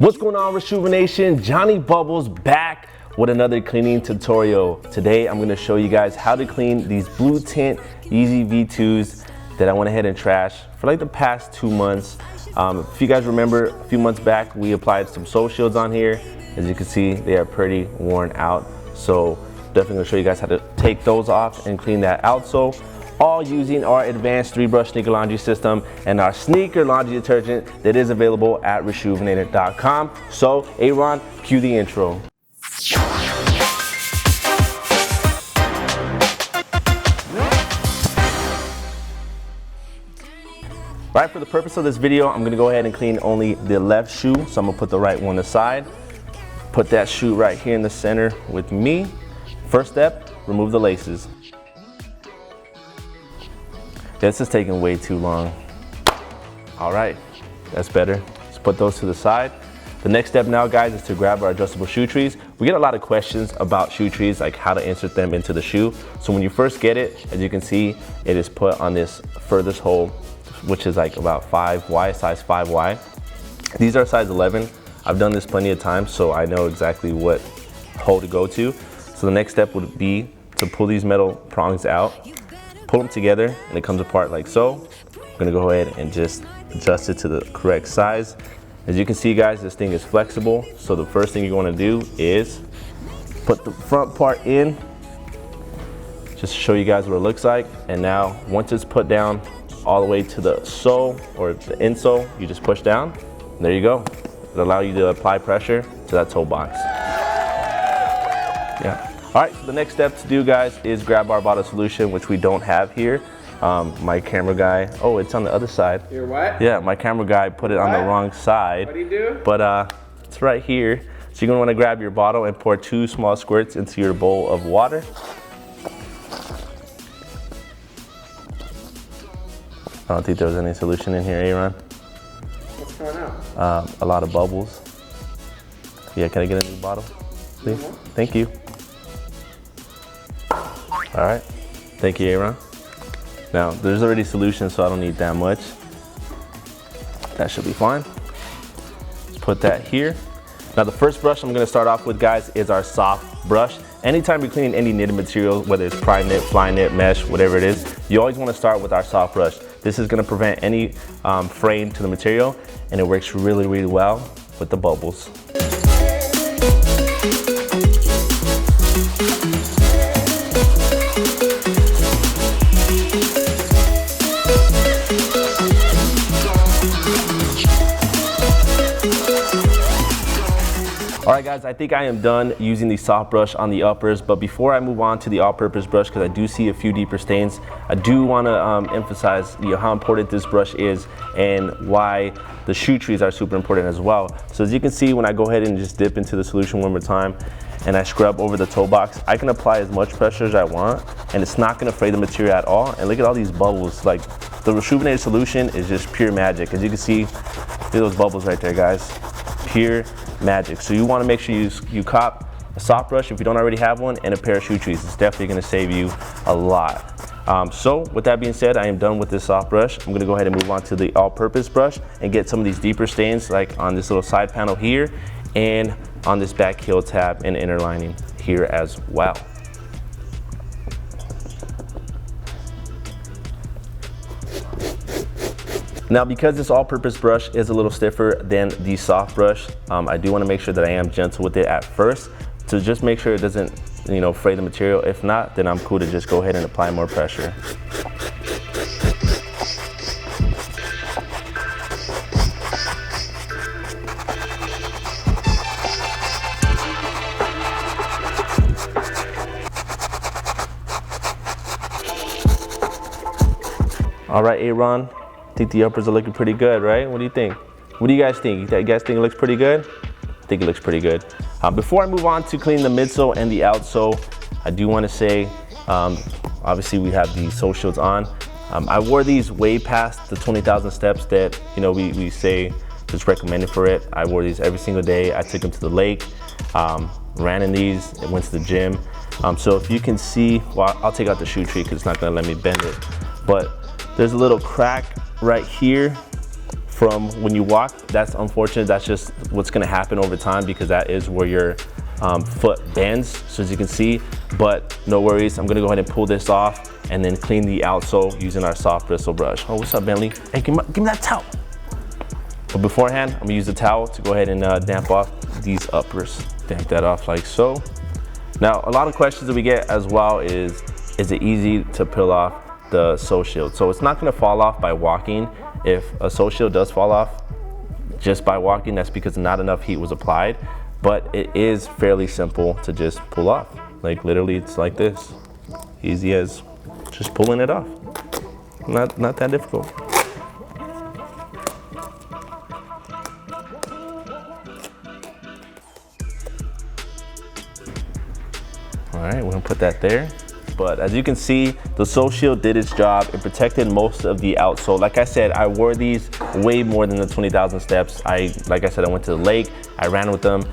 What's going on, Reshoevn Nation? Johnny Bubbles back with another cleaning tutorial. Today I'm going to show you guys how to clean these Blue Tint Yeezy V2s that I went ahead and trashed for like the past 2 months. If you guys remember, a few months back we applied some sole shields on here. As you can see, they are pretty worn out, so definitely going to show you guys how to take those off and clean that outsole, all using our advanced 3-brush sneaker laundry system and our sneaker laundry detergent that is available at Reshoevn8r.com. So, Aaron, cue the intro. Right, for the purpose of this video, I'm gonna go ahead and clean only the left shoe. So I'm gonna put the right one aside. Put that shoe right here in the center with me. First step, remove the laces. This is taking way too long. All right, that's better. Let's put those to the side. The next step now, guys, is to grab our adjustable shoe trees. We get a lot of questions about shoe trees, like how to insert them into the shoe. So when you first get it, as you can see, it is put on this furthest hole, which is like about 5Y, size 5Y. These are size 11. I've done this plenty of times, so I know exactly what hole to go to. So the next step would be to pull these metal prongs out, pull them together, and it comes apart like so. I'm gonna go ahead and just adjust it to the correct size. As you can see, guys, this thing is flexible. So the first thing you wanna do is put the front part in, just to show you guys what it looks like. And now, once it's put down all the way to the sole or the insole, you just push down, and there you go. It'll allow you to apply pressure to that toe box. Yeah. All right, so the next step to do, guys, is grab our bottle solution, which we don't have here. My camera guy, oh, it's on the other side. Your what? Yeah, my camera guy put it on the wrong side. What do you do? But it's right here. So you're gonna wanna grab your bottle and pour 2 small squirts into your bowl of water. I don't think there was any solution in here, Aaron. What's going on? A lot of bubbles. Yeah, can I get a new bottle, please? Thank you. All right, thank you, Aaron. Now, there's already solution, so I don't need that much. That should be fine. Let's put that here. Now, the first brush I'm gonna start off with, guys, is our soft brush. Anytime you're cleaning any knitted material, whether it's prime knit, fly knit, mesh, whatever it is, you always wanna start with our soft brush. This is gonna prevent any fraying to the material, and it works really, really well with the bubbles. All right, guys, I think I am done using the soft brush on the uppers, but before I move on to the all-purpose brush, because I do see a few deeper stains, I do want to emphasize how important this brush is and why the shoe trees are super important as well. So as you can see, when I go ahead and just dip into the solution one more time and I scrub over the toe box, I can apply as much pressure as I want, and it's not going to fray the material at all. And look at all these bubbles. Like, the Reshoevn8r solution is just pure magic. As you can see, look at those bubbles right there, guys. Pure magic. So you want to make sure you cop a soft brush if you don't already have one, and a pair of shoe trees. It's definitely going to save you a lot. So with that being said, I am done with this soft brush. I'm going to go ahead and move on to the all-purpose brush and get some of these deeper stains, like on this little side panel here and on this back heel tab and inner lining here as well. Now, because this all-purpose brush is a little stiffer than the soft brush, I do want to make sure that I am gentle with it at first to just make sure it doesn't, fray the material. If not, then I'm cool to just go ahead and apply more pressure. All right, Aaron. I think the uppers are looking pretty good, right? What do you think? What do you guys think? You guys think it looks pretty good? I think it looks pretty good. Before I move on to clean the midsole and the outsole, I do want to say, obviously we have the sole shields on. I wore these way past the 20,000 steps that we say is recommended for it. I wore these every single day. I took them to the lake, ran in these, and went to the gym. So if you can see, well, I'll take out the shoe tree because it's not going to let me bend it. But there's a little crack right here from when you walk. That's unfortunate. That's just what's gonna happen over time because that is where your foot bends, so as you can see, but no worries. I'm gonna go ahead and pull this off and then clean the outsole using our soft bristle brush. Oh, what's up, Bentley? Hey, give me that towel. But beforehand, I'm gonna use the towel to go ahead and damp off these uppers. Damp that off like so. Now, a lot of questions that we get as well is it easy to peel off the sole shield? So it's not gonna fall off by walking. If a sole shield does fall off just by walking, that's because not enough heat was applied, but it is fairly simple to just pull off. Like literally, it's like this. Easy as just pulling it off. Not that difficult. All right, we're gonna put that there. But as you can see, the sole shield did its job. It protected most of the outsole. Like I said, I wore these way more than the 20,000 steps. Like I said, I went to the lake, I ran with them.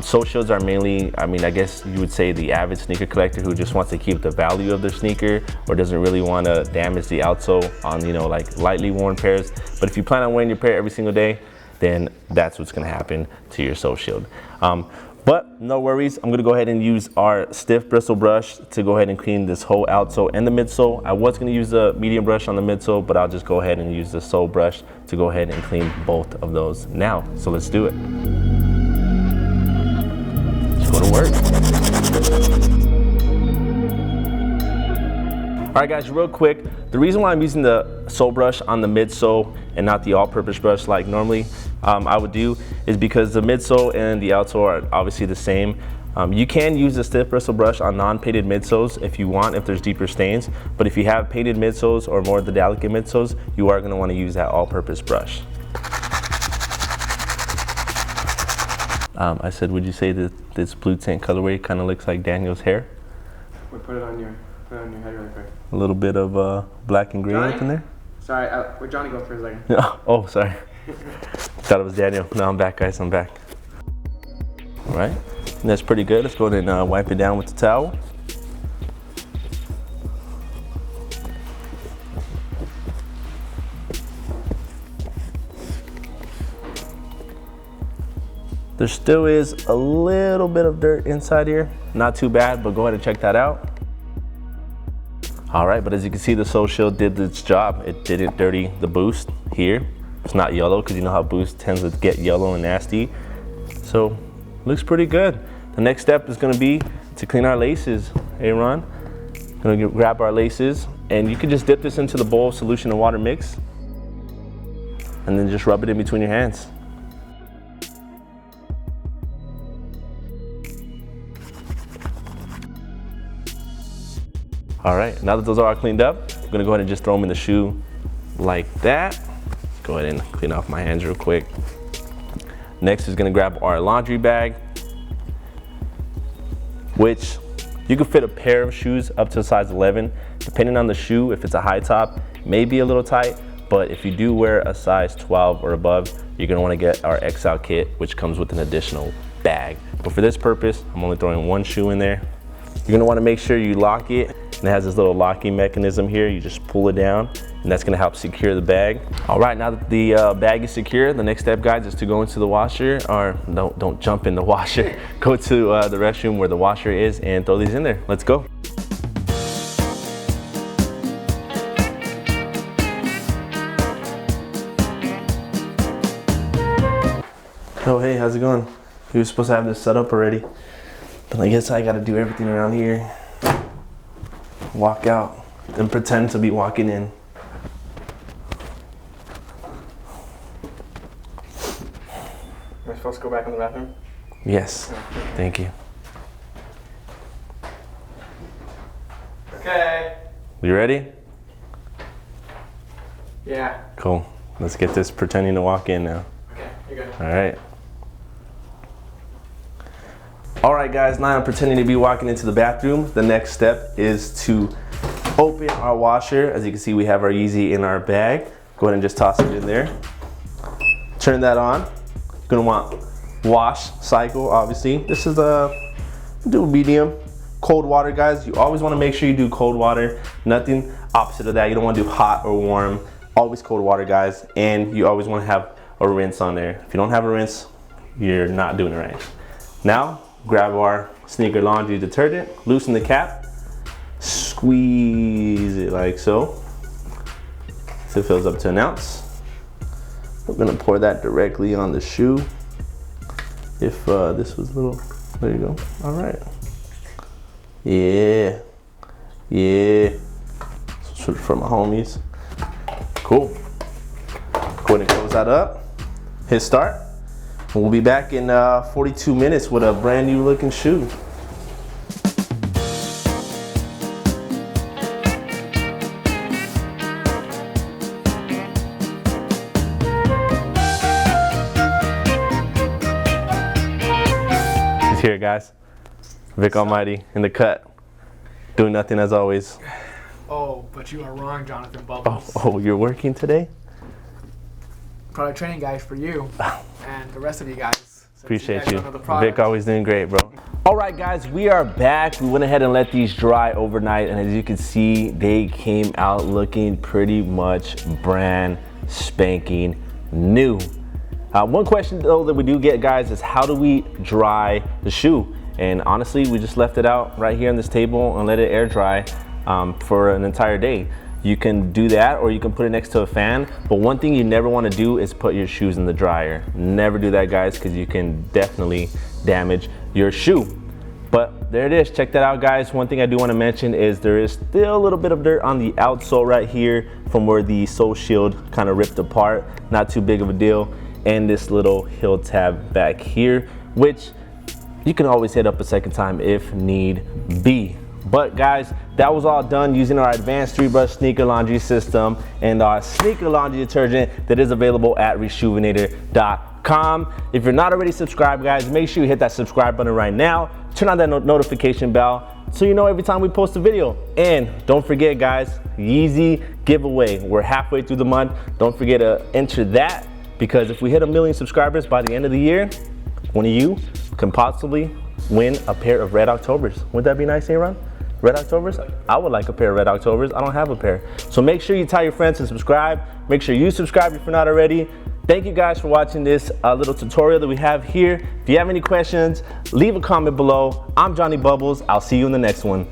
Sole shields are mainly, I mean, I guess you would say the avid sneaker collector who just wants to keep the value of their sneaker or doesn't really want to damage the outsole on, you know, like lightly worn pairs. But if you plan on wearing your pair every single day, then that's what's gonna happen to your sole shield. But no worries, I'm gonna go ahead and use our stiff bristle brush to go ahead and clean this whole outsole and the midsole. I was gonna use the medium brush on the midsole, but I'll just go ahead and use the sole brush to go ahead and clean both of those now. So let's do it. Let's go to work. All right guys, real quick, the reason why I'm using the sole brush on the midsole and not the all-purpose brush like normally I would do is because the midsole and the outsole are obviously the same. You can use the stiff bristle brush on non-painted midsoles if you want, if there's deeper stains, but if you have painted midsoles or more of the delicate midsoles, you are gonna wanna use that all-purpose brush. I said, would you say that this blue tint colorway kind of looks like Daniel's hair? We'll put it on your head really quick. A little bit of black and gray up in there? Sorry, where'd Johnny go for a second? Oh, sorry. Thought it was Daniel. No, I'm back, guys. I'm back. All right, and that's pretty good. Let's go ahead and wipe it down with the towel. There still is a little bit of dirt inside here. Not too bad, but go ahead and check that out. All right, but as you can see, the sole shield did its job. It didn't dirty the boost here. It's not yellow because you know how boost tends to get yellow and nasty. So looks pretty good. The next step is gonna be to clean our laces. Hey Ron, gonna grab our laces and you can just dip this into the bowl of solution and water mix and then just rub it in between your hands. All right, now that those are all cleaned up, I'm gonna go ahead and just throw them in the shoe like that. Let's go ahead and clean off my hands real quick. Next is gonna grab our laundry bag, which you can fit a pair of shoes up to a size 11. Depending on the shoe, if it's a high top, maybe a little tight, but if you do wear a size 12 or above, you're gonna wanna get our XL kit, which comes with an additional bag. But for this purpose, I'm only throwing one shoe in there. You're gonna wanna make sure you lock it. And it has this little locking mechanism here. You just pull it down and that's gonna help secure the bag. All right, now that the bag is secure, the next step, guys, is to go into the washer, or don't jump in the washer. Go to the restroom where the washer is and throw these in there. Let's go. Oh, hey, how's it going? You were supposed to have this set up already, but I guess I gotta do everything around here. Walk out and pretend to be walking in. Am I supposed to go back in the bathroom? Yes, thank you. Okay. You ready? Yeah. Cool. Let's get this pretending to walk in now. Okay, you're good. All right. All right, guys, now I'm pretending to be walking into the bathroom. The next step is to open our washer. As you can see, we have our Yeezy in our bag. Go ahead and just toss it in there. Turn that on. You're gonna want wash cycle, obviously. This is do medium. Cold water, guys. You always wanna make sure you do cold water. Nothing opposite of that. You don't wanna do hot or warm. Always cold water, guys. And you always wanna have a rinse on there. If you don't have a rinse, you're not doing it right. Now, grab our Sneaker Laundry Detergent, loosen the cap, squeeze it like so. So it fills up to 1 ounce. We're gonna pour that directly on the shoe. If this was a little, there you go. All right. Yeah. For my homies. Cool. Go ahead and close that up. Hit start. And we'll be back in 42 minutes with a brand new looking shoe. He's here, guys. Yeezy in the cut. Doing nothing as always. Oh, but you are wrong, Jonathan Bubbles. Oh, you're working today? Product training guys for you and the rest of you guys. Appreciate you. Vic always doing great, bro. All right, guys, we are back. We went ahead and let these dry overnight, and as you can see, they came out looking pretty much brand spanking new. One question though that we do get, guys, is how do we dry the shoe? And honestly, we just left it out right here on this table and let it air dry for an entire day. You can do that, or you can put it next to a fan. But one thing you never want to do is put your shoes in the dryer. Never do that, guys, because you can definitely damage your shoe. But there it is. Check that out, guys. One thing I do want to mention is there is still a little bit of dirt on the outsole right here from where the sole shield kind of ripped apart. Not too big of a deal. And this little heel tab back here, which you can always hit up a second time if need be. But guys, that was all done using our advanced 3-brush sneaker laundry system and our sneaker laundry detergent that is available at Reshoevn8r.com. If you're not already subscribed, guys, make sure you hit that subscribe button right now. Turn on that notification bell so you know every time we post a video. And don't forget, guys, Yeezy giveaway. We're halfway through the month. Don't forget to enter that, because if we hit 1 million subscribers by the end of the year, one of you can possibly win a pair of Red Octobers. Wouldn't that be nice, Aaron? Red Octobers? I would like a pair of Red Octobers. I don't have a pair. So make sure you tell your friends to subscribe. Make sure you subscribe if you're not already. Thank you guys for watching this little tutorial that we have here. If you have any questions, leave a comment below. I'm Jonny Bubbles. I'll see you in the next one.